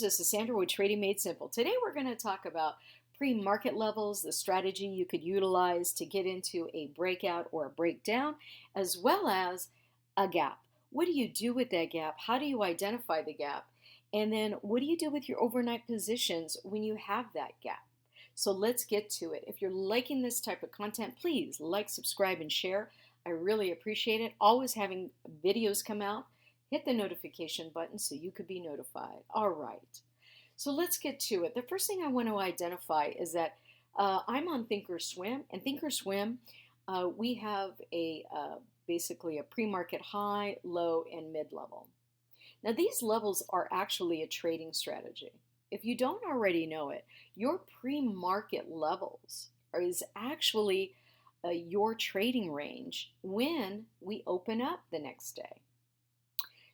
This is Sandra with Trading Made Simple. Today we're going to talk about pre-market levels, the strategy you could utilize to get into a breakout or a breakdown, as well as a gap. What do you do with that gap? How do you identify the gap? And then what do you do with your overnight positions when you have that gap? So let's get to it. If you're liking this type of content, please like, subscribe, and share. I really appreciate it. Always having videos come out. Hit the notification button so you could be notified. All right. So let's get to it. The first thing I want to identify is that I'm on thinkorswim, and thinkorswim, we have basically a pre-market high, low, and mid-level. Now these levels are actually a trading strategy. If you don't already know it, your pre-market levels is actually your trading range when we open up the next day.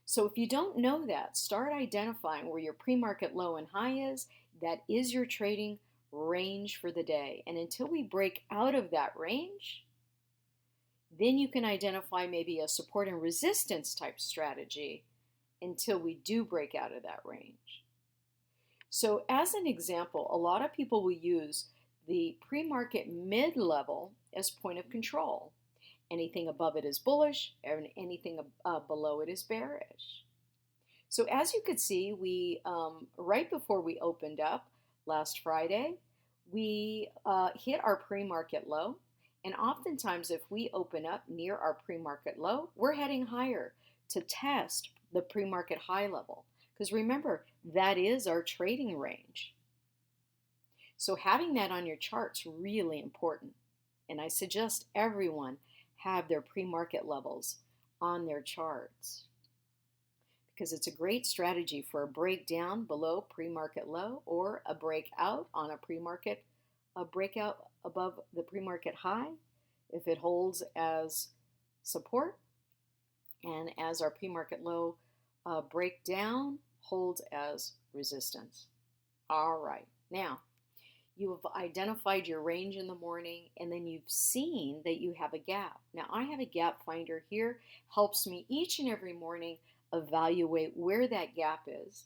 So if you don't know that, start identifying where your pre-market low and high is. That is your trading range for the day. And until we break out of that range, then you can identify maybe a support and resistance type strategy until we do break out of that range. So as an example, a lot of people will use the pre-market mid-level as point of control. Anything above it is bullish, and anything below it is bearish. So as you could see, we right before we opened up last Friday, we hit our pre-market low. And oftentimes if we open up near our pre-market low, we're heading higher to test the pre-market high level. Because remember, that is our trading range. So having that on your chart's really important. And I suggest everyone have their pre-market levels on their charts because it's a great strategy for a breakdown below pre-market low or a breakout on a breakout above the pre-market high if it holds as support, and as our pre-market low breakdown holds as resistance. All right, now you have identified your range in the morning, and then you've seen that you have a gap. Now I have a gap finder here, helps me each and every morning evaluate where that gap is,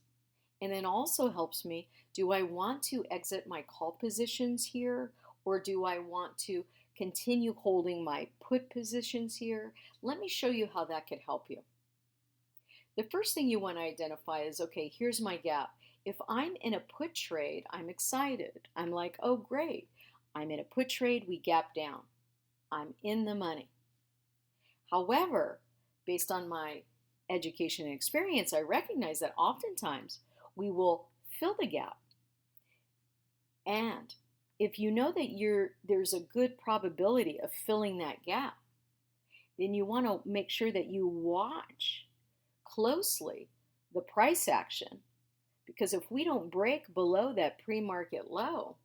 and then also helps me, do I want to exit my call positions here, or do I want to continue holding my put positions here? Let me show you how that could help you. The first thing you want to identify is, okay, here's my gap. If I'm in a put trade, I'm excited. I'm like, oh, great. I'm in a put trade, we gap down. I'm in the money. However, based on my education and experience, I recognize that oftentimes we will fill the gap. And if you know that there's a good probability of filling that gap, then you want to make sure that you watch closely the price action. Because if we don't break below that pre-market low,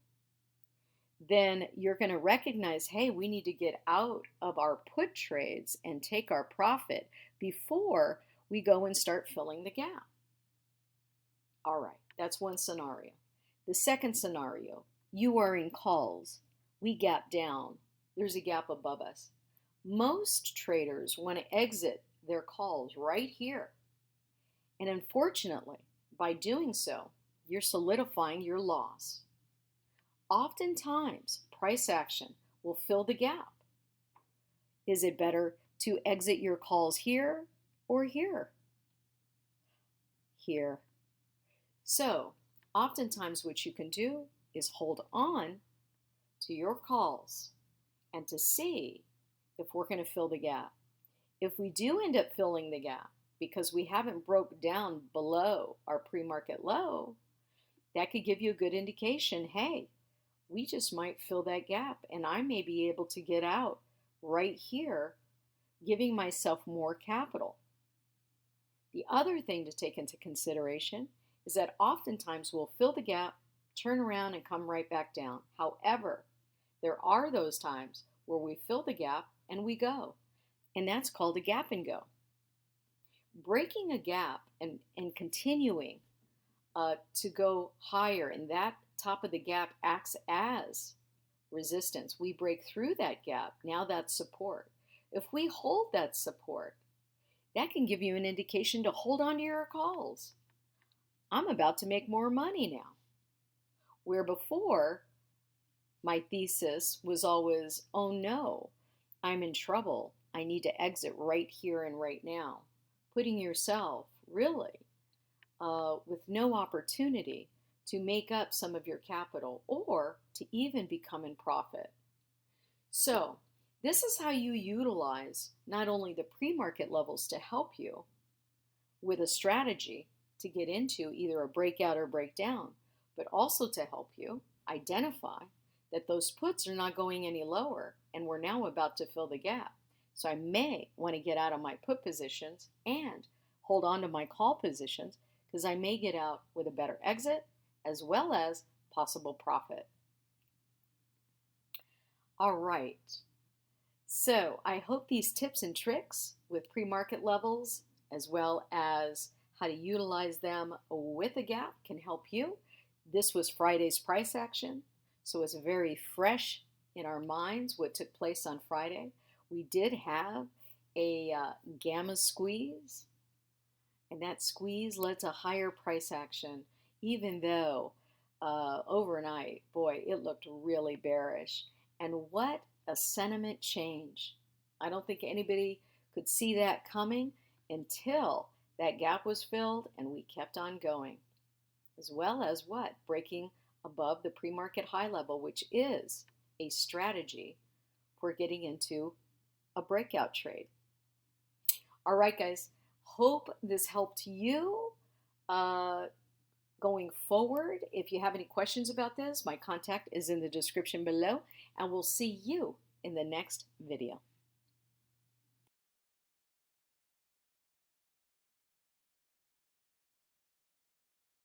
then you're going to recognize, hey, we need to get out of our put trades and take our profit before we go and start filling the gap. All right, that's one scenario. The second scenario, you are in calls. We gap down. There's a gap above us. Most traders want to exit their calls right here. And unfortunately, by doing so, you're solidifying your loss. Oftentimes, price action will fill the gap. Is it better to exit your calls here or here? Here. So, oftentimes what you can do is hold on to your calls and to see if we're going to fill the gap. If we do end up filling the gap, because we haven't broke down below our pre-market low, that could give you a good indication, hey, we just might fill that gap and I may be able to get out right here, giving myself more capital. The other thing to take into consideration is that oftentimes we'll fill the gap, turn around, and come right back down. However, there are those times where we fill the gap and we go, and that's called a gap and go. Breaking a gap and continuing to go higher, and that top of the gap acts as resistance. We break through that gap. Now that's support. If we hold that support, that can give you an indication to hold on to your calls. I'm about to make more money now. Where before, my thesis was always, oh no, I'm in trouble. I need to exit right here and right now. Putting yourself really with no opportunity to make up some of your capital or to even become in profit. So, this is how you utilize not only the pre market levels to help you with a strategy to get into either a breakout or breakdown, but also to help you identify that those puts are not going any lower and we're now about to fill the gap. So I may want to get out of my put positions and hold on to my call positions because I may get out with a better exit as well as possible profit. All right. So I hope these tips and tricks with pre-market levels as well as how to utilize them with a gap can help you. This was Friday's price action, so it's very fresh in our minds what took place on Friday. We did have a gamma squeeze, and that squeeze led to higher price action, even though overnight, boy, it looked really bearish. And what a sentiment change. I don't think anybody could see that coming until that gap was filled and we kept on going. As well as what? Breaking above the pre-market high level, which is a strategy for getting into a breakout trade. All right, guys. Hope this helped you going forward. If you have any questions about this, my contact is in the description below, and we'll see you in the next video.